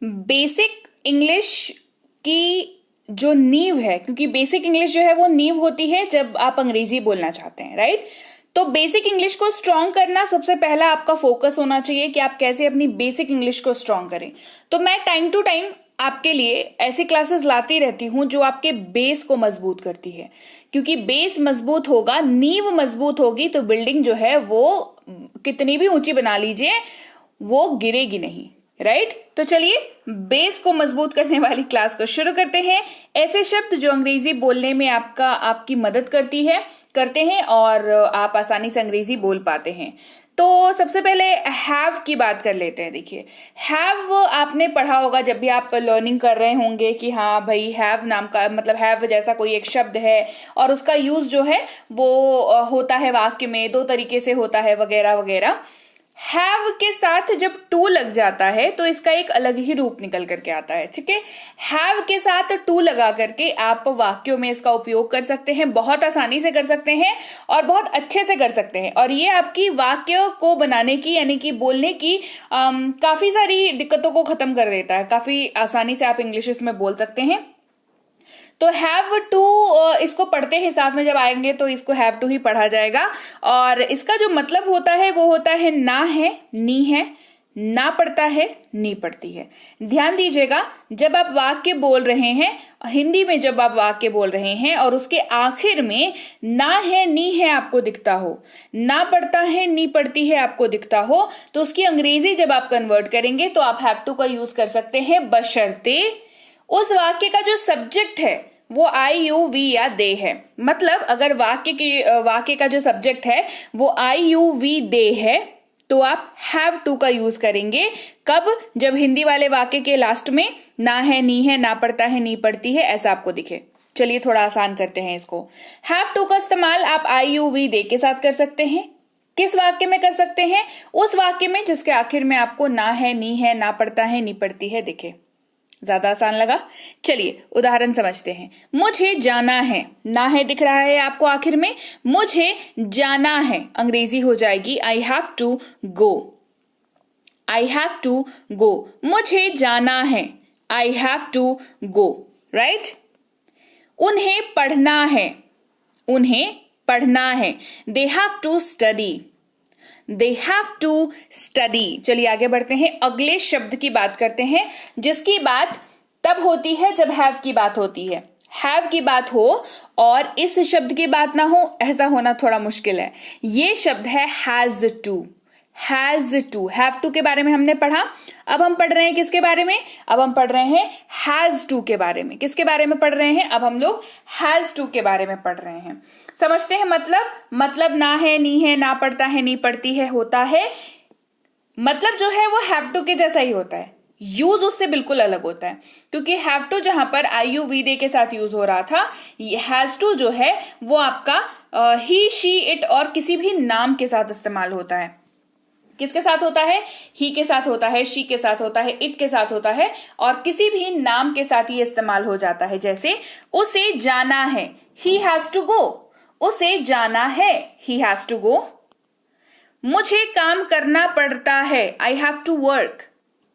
Basic English की जो नींव है, क्योंकि बेसिक इंग्लिश जो है वो नींव होती है जब आप अंग्रेजी बोलना चाहते हैं, राइट। तो बेसिक इंग्लिश को स्ट्रॉन्ग करना सबसे पहला आपका फोकस होना चाहिए कि आप कैसे अपनी बेसिक इंग्लिश को स्ट्रॉन्ग करें। तो मैं टाइम टू टाइम आपके लिए ऐसी क्लासेस लाती रहती हूं जो आपके बेस को मजबूत करती है, क्योंकि बेस मजबूत होगा, नींव मजबूत होगी तो बिल्डिंग जो है वो कितनी भी ऊंची बना लीजिए वो गिरेगी नहीं, राइट। तो चलिए बेस को मजबूत करने वाली क्लास को शुरू करते हैं। ऐसे शब्द जो अंग्रेजी बोलने में आपकी मदद करते हैं और आप आसानी से अंग्रेजी बोल पाते हैं। तो सबसे पहले हैव की बात कर लेते हैं। देखिए, हैव आपने पढ़ा होगा जब भी आप लर्निंग कर रहे होंगे कि हाँ भाई हैव नाम का मतलब हैव जैसा कोई एक शब्द है और उसका यूज जो है वो होता है वाक्य में, दो तरीके से होता है वगैरह वगैरह। हैव के साथ जब टू लग जाता है तो इसका एक अलग ही रूप निकल करके आता है, ठीक है। हैव के साथ टू लगा करके आप वाक्यों में इसका उपयोग कर सकते हैं, बहुत आसानी से कर सकते हैं और बहुत अच्छे से कर सकते हैं। और ये आपकी वाक्य को बनाने की यानी कि बोलने की काफी सारी दिक्कतों को खत्म कर देता है। काफी आसानी से आप इंग्लिश इसमें बोल सकते हैं। तो हैव टू इसको पढ़ते हैं साथ में, जब आएंगे तो इसको हैव टू ही पढ़ा जाएगा। और इसका जो मतलब होता है वो होता है ना है, नी है, ना पढ़ता है, नी पढ़ती है। ध्यान दीजिएगा, जब आप वाक्य बोल रहे हैं हिंदी में, जब आप वाक्य बोल रहे हैं और उसके आखिर में ना है, नी है आपको दिखता हो, ना पढ़ता है, नी पढ़ती है आपको दिखता हो, तो उसकी अंग्रेजी जब आप कन्वर्ट करेंगे तो आप हैव टू का यूज कर सकते हैं, बशर्ते उस वाक्य का जो सब्जेक्ट है वो आई यू वी या दे है। मतलब अगर वाक्य का जो सब्जेक्ट है वो आई यू वी दे है तो आप हैव टू का यूज करेंगे। कब? जब हिंदी वाले वाक्य के लास्ट में ना है, नी है, ना पढ़ता है, नी पढ़ती है ऐसा आपको दिखे। चलिए थोड़ा आसान करते हैं इसको। हैव टू का इस्तेमाल आप आई यू वी दे के साथ कर सकते हैं। किस वाक्य में कर सकते हैं? उस वाक्य में जिसके आखिर में आपको ना है, नी है, ना पढ़ता है, नी पढ़ती है दिखे। ज्यादा आसान लगा? चलिए उदाहरण समझते हैं। मुझे जाना है, ना है दिख रहा है आपको आखिर में, मुझे जाना है अंग्रेजी हो जाएगी I have to go. I have to go, मुझे जाना है I have to go, right. उन्हें पढ़ना है, उन्हें पढ़ना है, they have to study, they have to study. चलिए आगे बढ़ते हैं, अगले शब्द की बात करते हैं जिसकी बात तब होती है जब हैव की बात होती है। हैव की बात हो और इस शब्द की बात ना हो, ऐसा होना थोड़ा मुश्किल है। ये शब्द है has to. Has to, have to के बारे में हमने पढ़ा। अब हम पढ़ रहे हैं किसके बारे में? अब हम पढ़ रहे हैं हैज टू के बारे में। किसके बारे में पढ़ रहे हैं? अब हम लोग हैज टू के बारे में पढ़ रहे हैं। समझते हैं मतलब ना है, नी है, ना पढ़ता है, नी पढ़ती है होता है। मतलब जो है वो हैव टू के जैसा ही होता है, यूज उससे बिल्कुल अलग होता है। क्योंकि हैव टू जहां पर आई यू वी दे के साथ यूज हो रहा था, हैज टू जो है वो आपका ही, शी, इट और किसी भी नाम के साथ इस्तेमाल होता है। किसके साथ होता है? ही के साथ होता है, शी के साथ होता है, इट के साथ होता है और किसी भी नाम के साथ ये इस्तेमाल हो जाता है। जैसे उसे जाना है, ही हैज टू गो, उसे जाना है, ही हैज टू गो। मुझे काम करना पड़ता है, I have to work,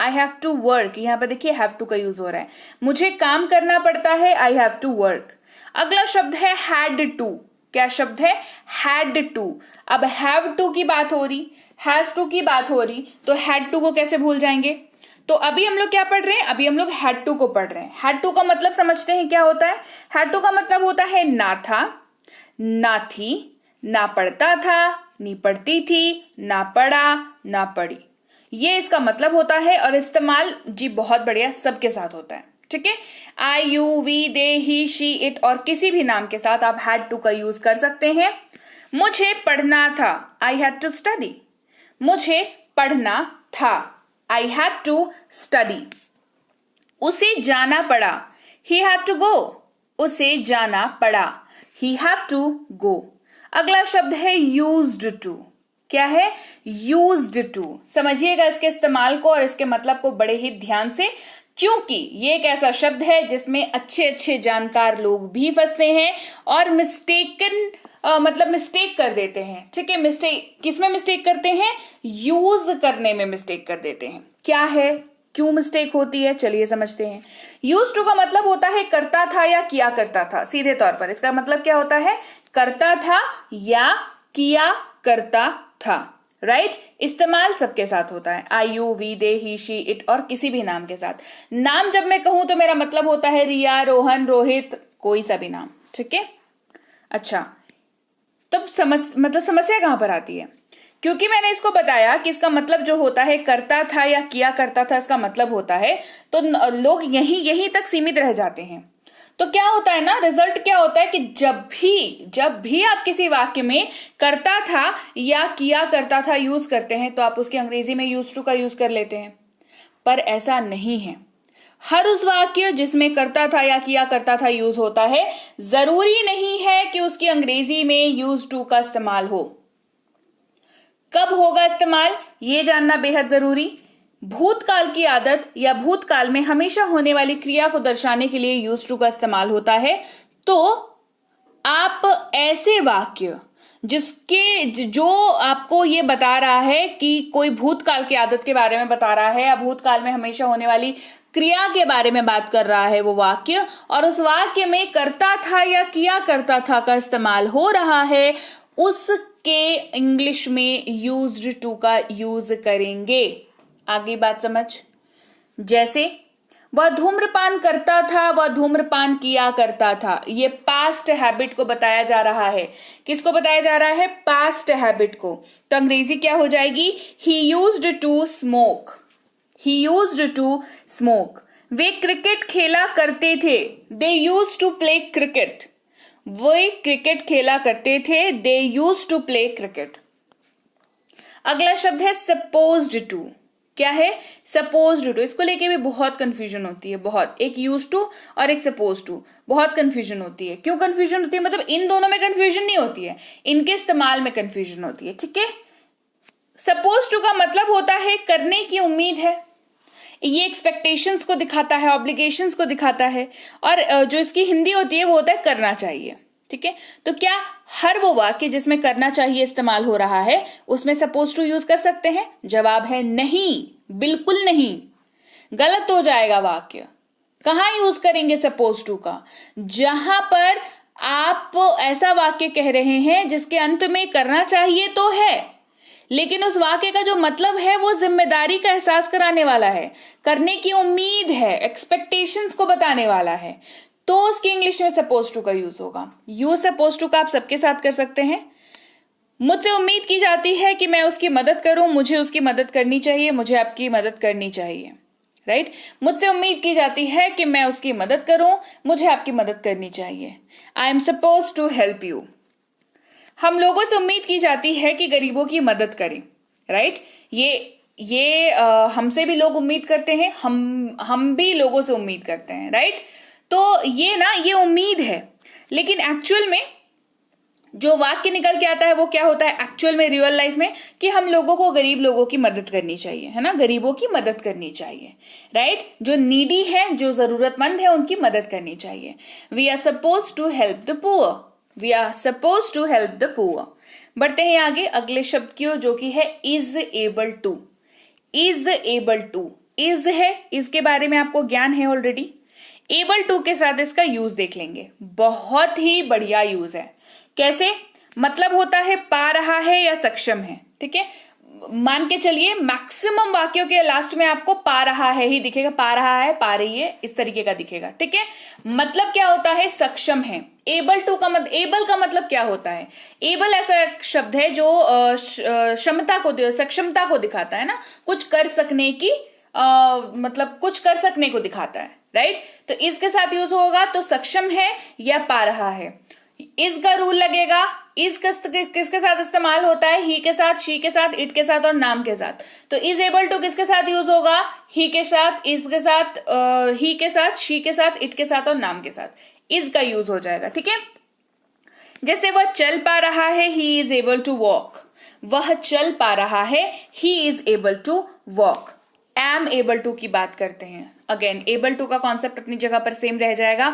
I have to work. यहां पर देखिए हैव टू का यूज हो रहा है। मुझे काम करना पड़ता है, आई हैव टू वर्क। अगला शब्द है हैड टू। क्या शब्द है? Had to. अब हैव टू की बात हो रही, हैज टू की बात हो रही, तो हैड टू को कैसे भूल जाएंगे? तो अभी हम लोग क्या पढ़ रहे हैं? अभी हम लोग हैड टू को पढ़ रहे हैं। हैड टू का मतलब समझते हैं क्या होता है? हैड टू का मतलब होता है ना था, ना थी, ना पढ़ता था, नी पढ़ती थी, ना पढ़ा, ना पढ़ी। ये इसका मतलब होता है और इस्तेमाल जी बहुत बढ़िया सबके साथ होता है, ठीक है। I you we they he she it और किसी भी नाम के साथ आप हैड टू का यूज कर सकते हैं। मुझे पढ़ना था, आई हैड टू स्टडी। मुझे पढ़ना था, आई हैड टू स्टडी। उसे जाना पड़ा, ही हैड टू गो। उसे जाना पड़ा, ही हैड टू गो। अगला शब्द है यूज्ड टू। क्या है? Used to. समझिएगा इसके इस्तेमाल को और इसके मतलब को बड़े ही ध्यान से, क्योंकि ये एक ऐसा शब्द है जिसमें अच्छे अच्छे जानकार लोग भी फंसते हैं और मिस्टेक कर देते हैं, ठीक है। मिस्टेक किसमें मिस्टेक करते हैं? यूज करने में मिस्टेक कर देते हैं। क्या है? क्यों मिस्टेक होती है, चलिए समझते हैं। यूज टू का मतलब होता है करता था या किया करता था। सीधे तौर पर इसका मतलब क्या होता है, करता था या किया करता था, राइट। इस्तेमाल सबके साथ होता है, I you we they he she it और किसी भी नाम के साथ। नाम जब मैं कहूं तो मेरा मतलब होता है रिया, रोहन, रोहित, कोई सा भी नाम, ठीक है। अच्छा, तब समस्या कहां पर आती है, क्योंकि मैंने इसको बताया कि इसका मतलब जो होता है करता था या किया करता था, इसका मतलब होता है, तो लोग यहीं तक सीमित रह जाते हैं। तो क्या होता है ना, रिजल्ट क्या होता है कि जब भी आप किसी वाक्य में करता था या किया करता था यूज करते हैं तो आप उसकी अंग्रेजी में यूज टू का यूज कर लेते हैं। पर ऐसा नहीं है। हर उस वाक्य जिसमें करता था या किया करता था यूज होता है, जरूरी नहीं है कि उसकी अंग्रेजी में यूज टू का इस्तेमाल हो। कब होगा इस्तेमाल, यह जानना बेहद जरूरी। भूतकाल की आदत या भूतकाल में हमेशा होने वाली क्रिया को दर्शाने के लिए यूज टू का इस्तेमाल होता है। तो आप ऐसे वाक्य जो आपको ये बता रहा है कि कोई भूतकाल की आदत के बारे में बता रहा है या भूतकाल में हमेशा होने वाली क्रिया के बारे में बात कर रहा है वो वाक्य, और उस वाक्य में करता था या किया करता था का इस्तेमाल हो रहा है, उसके इंग्लिश में यूज्ड टू का यूज करेंगे। आगे बात समझ। जैसे वह धूम्रपान करता था, वह धूम्रपान किया करता था, ये पास्ट हैबिट को बताया जा रहा है। किसको बताया जा रहा है, पास्ट हैबिट को। तो अंग्रेजी क्या हो जाएगी, he used to smoke, he used to smoke. वे क्रिकेट खेला करते थे, they used to play cricket, वे क्रिकेट खेला करते थे, they used to play cricket. अगला शब्द है सपोज्ड टू। क्या है, सपोज्ड टू। इसको लेके भी बहुत कंफ्यूजन होती है, बहुत। एक यूज टू और एक सपोज टू, बहुत कंफ्यूजन होती है। क्यों कंफ्यूजन होती है, मतलब इन दोनों में कंफ्यूजन नहीं होती है, इनके इस्तेमाल में कंफ्यूजन होती है, ठीक है। सपोज टू का मतलब होता है करने की उम्मीद है, ये एक्सपेक्टेशंस को दिखाता है, ऑब्लिगेशंस को दिखाता है, और जो इसकी हिंदी होती है वो होता है करना चाहिए, ठीक है। तो क्या हर वो वाक्य जिसमें करना चाहिए इस्तेमाल हो रहा है उसमें सपोज टू यूज कर सकते हैं? जवाब है नहीं, बिल्कुल नहीं, गलत हो जाएगा वाक्य। कहां यूज करेंगे सपोज टू का? जहां पर आप ऐसा वाक्य कह रहे हैं जिसके अंत में करना चाहिए तो है, लेकिन उस वाक्य का जो मतलब है वो जिम्मेदारी का एहसास कराने वाला है, करने की उम्मीद है, एक्सपेक्टेशंस को बताने वाला है, तो उसकी इंग्लिश में सपोज टू का यूज होगा। यूज सपोज टू का आप सबके साथ कर सकते हैं। मुझसे उम्मीद की जाती है कि मैं उसकी मदद करूं, मुझे उसकी मदद करनी चाहिए, मुझे आपकी मदद करनी चाहिए, राइट। मुझसे उम्मीद की जाती है कि मैं उसकी मदद करूं, मुझे आपकी मदद करनी चाहिए। I am suppose to help you. हम लोगों से उम्मीद की जाती है कि गरीबों की मदद करें, राइट। ये हमसे भी लोग उम्मीद करते हैं, हम भी लोगों से उम्मीद करते हैं, राइट। तो ये उम्मीद है, लेकिन एक्चुअल में जो वाक्य निकल के आता है वो क्या होता है एक्चुअल में, रियल लाइफ में, कि हम लोगों को गरीब लोगों की मदद करनी चाहिए, है ना, गरीबों की मदद करनी चाहिए, राइट। जो नीडी है, जो जरूरतमंद है, उनकी मदद करनी चाहिए। We are suppose to help the poor, we are suppose to help the poor. बढ़ते हैं आगे अगले शब्द की ओर, जो कि है is able to. Is able to, is है, इसके बारे में आपको ज्ञान है ऑलरेडी। एबल टू के साथ इसका यूज देख लेंगे, बहुत ही बढ़िया यूज है। कैसे? मतलब होता है पा रहा है या सक्षम है, ठीक है। मान के चलिए मैक्सिमम वाक्यों के लास्ट में आपको पा रहा है ही दिखेगा, पा रहा है, पा रही है, इस तरीके का दिखेगा, ठीक है। मतलब क्या होता है, सक्षम है। एबल टू का मतलब, एबल का मतलब क्या होता है? एबल ऐसा शब्द है जो क्षमता को, सक्षमता को दिखाता है ना, कुछ कर सकने की, मतलब कुछ कर सकने को दिखाता है, राइट। तो इसके साथ यूज होगा तो सक्षम है या पा रहा है। इस का रूल लगेगा। इस किसके साथ इस्तेमाल होता है? ही के साथ, शी के साथ, इट के साथ और नाम के साथ। तो इज एबल टू किसके साथ यूज होगा? ही के साथ, इस के साथ, ही के साथ, शी के साथ, इट के साथ और नाम के साथ इज का यूज हो जाएगा, ठीक है। जैसे वह चल पा रहा है, he is able to walk. वह चल पा रहा है, he is able to walk. Am able to की बात करते हैं। अगेन एबल टू का कॉन्सेप्ट अपनी जगह पर सेम रह जाएगा।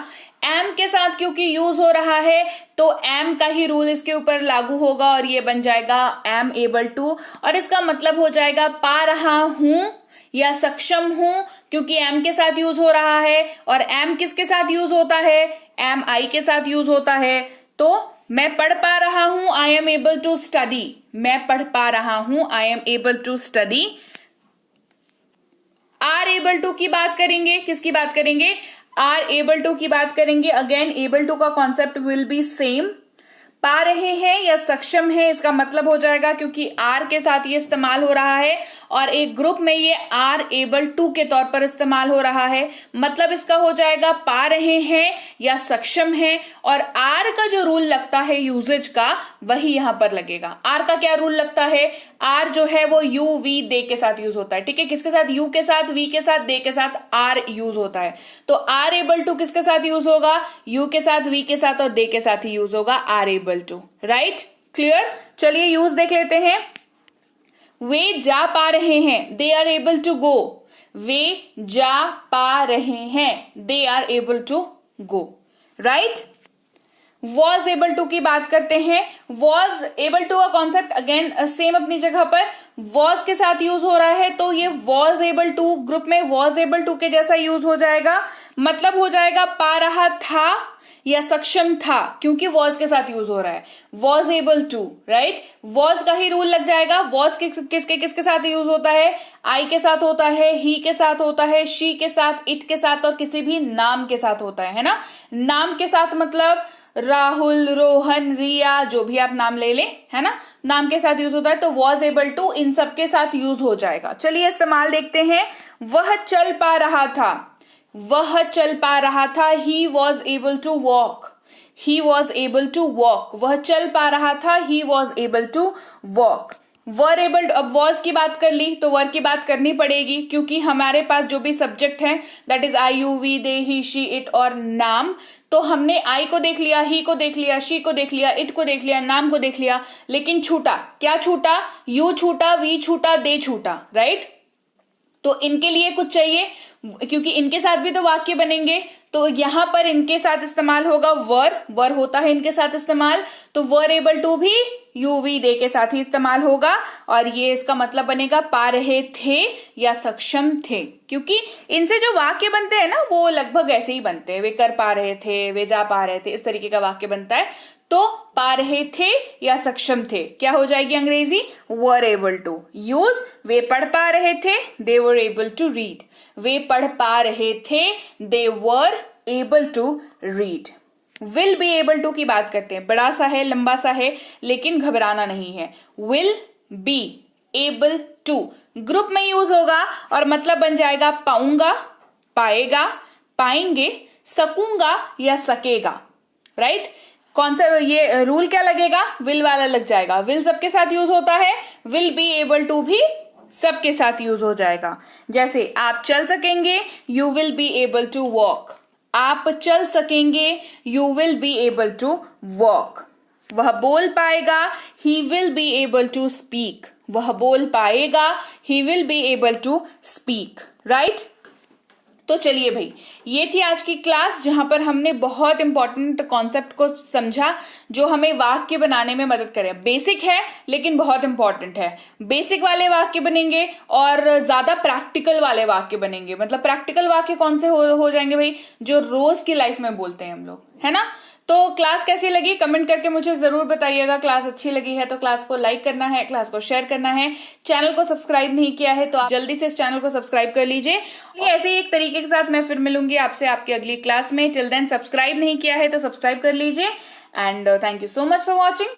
एम के साथ क्योंकि यूज हो रहा है तो एम का ही रूल इसके ऊपर लागू होगा और ये बन जाएगा एम एबल टू, और इसका मतलब हो जाएगा पा रहा हूं या सक्षम हूं, क्योंकि am के साथ यूज हो रहा है, और am किसके साथ यूज होता है, am I के साथ यूज होता है। तो मैं पढ़ पा रहा हूं, I am able to study, मैं पढ़ पा रहा हूं, I am able to study। are able to की बात करेंगे, किसकी बात करेंगे, are able to की बात करेंगे। अगेन able to का कॉन्सेप्ट विल बी सेम। पा रहे हैं या सक्षम है, इसका मतलब हो जाएगा, क्योंकि आर के साथ ये इस्तेमाल हो रहा है और एक ग्रुप में ये आर एबल टू के तौर पर इस्तेमाल हो रहा है, मतलब इसका हो जाएगा पा रहे हैं या सक्षम है। और आर का जो रूल लगता है यूजेज का, वही यहां पर लगेगा। आर का क्या रूल लगता है, आर जो है वो यू वी दे के साथ यूज होता है, ठीक है। किसके साथ, यू के साथ, वी के साथ, दे के साथ आर यूज होता है। तो आर एबल टू किसके साथ यूज होगा, यू के साथ, वी के साथ और दे के साथ ही यूज होगा, are able to. Right, clear. चलिए यूज देख लेते हैं। वे जा पा रहे हैं, they are able to go. वे जा पा रहे हैं, they are able to go. Right. Was able to की बात करते हैं। वॉज एबल टू का कॉन्सेप्ट अगेन सेम अपनी जगह पर वॉज के साथ यूज हो रहा है, तो ये वॉज एबल टू ग्रुप में वॉज एबल टू के जैसा यूज हो जाएगा, मतलब हो जाएगा पा रहा था या सक्षम था, क्योंकि वॉज के साथ यूज हो रहा है, was able to. Right, was का ही रूल लग जाएगा। वॉज किसके साथ यूज होता है, आई के साथ होता है, ही के साथ होता है, शी के साथ, इट के साथ और किसी भी नाम के साथ होता है ना। नाम के साथ मतलब राहुल, रोहन, रिया, जो भी आप नाम ले लें, है ना, नाम के साथ यूज होता है। तो वॉज एबल टू इन सब के साथ यूज हो जाएगा। चलिए इस्तेमाल देखते हैं। वह चल पा रहा था, वह चल पा रहा था, he was able to walk, he was able to walk. वह चल पा रहा था, he was able to walk. Were able, अब वॉज की बात कर ली तो वर की बात करनी पड़ेगी, क्योंकि हमारे पास जो भी सब्जेक्ट है that is I, you, we, they, he, she, it और नाम, तो हमने आई को देख लिया, ही को देख लिया, शी को देख लिया, इट को देख लिया, नाम को देख लिया, लेकिन छूटा, क्या छूटा, यू छूटा, वी छूटा, दे छूटा। राइट, तो इनके लिए कुछ चाहिए, क्योंकि इनके साथ भी तो वाक्य बनेंगे, तो यहां पर इनके साथ इस्तेमाल होगा वर, वर होता है इनके साथ इस्तेमाल, तो वर एबल टू भी यू वी दे के साथ ही इस्तेमाल होगा, और ये इसका मतलब बनेगा पा रहे थे या सक्षम थे, क्योंकि इनसे जो वाक्य बनते हैं ना वो लगभग ऐसे ही बनते हैं। वे कर पा रहे थे, वे जा पा रहे थे, इस तरीके का वाक्य बनता है। तो पा रहे थे या सक्षम थे, क्या हो जाएगी अंग्रेजी, वर एबल टू। यूज, वे पढ़ पा रहे थे, they were able to read. वे पढ़ पा रहे थे, they were able to read. Will be able to की बात करते हैं। बड़ा सा है, लंबा सा है, लेकिन घबराना नहीं है। Will be able to group में यूज होगा और मतलब बन जाएगा पाऊंगा, पाएगा, पाएंगे, सकूंगा या सकेगा। राइट, कौन सा ये रूल क्या लगेगा, विल वाला लग जाएगा। विल सबके साथ यूज होता है, विल बी एबल टू भी सबके साथ यूज हो जाएगा। जैसे आप चल सकेंगे, you will be able to walk. आप चल सकेंगे, you will be able to walk. वह बोल पाएगा, he will be able to speak. वह बोल पाएगा, he will be able to speak. Right, तो चलिए भाई, ये थी आज की क्लास जहां पर हमने बहुत इंपॉर्टेंट कॉन्सेप्ट को समझा जो हमें वाक्य बनाने में मदद करे। बेसिक है लेकिन बहुत इंपॉर्टेंट है। बेसिक वाले वाक्य बनेंगे और ज्यादा प्रैक्टिकल वाले वाक्य बनेंगे। मतलब प्रैक्टिकल वाक्य कौन से हो जाएंगे भाई, जो रोज की लाइफ में बोलते हैं हम लोग, है ना। तो क्लास कैसी लगी कमेंट करके मुझे जरूर बताइएगा। क्लास अच्छी लगी है तो क्लास को लाइक करना है, क्लास को शेयर करना है। चैनल को सब्सक्राइब नहीं किया है तो आप जल्दी से इस चैनल को सब्सक्राइब कर लीजिए। ऐसे ही एक तरीके के साथ मैं फिर मिलूंगी आपसे आपकी अगली क्लास में। टिल देन सब्सक्राइब नहीं किया है तो सब्सक्राइब कर लीजिए। And thank you so much for watching.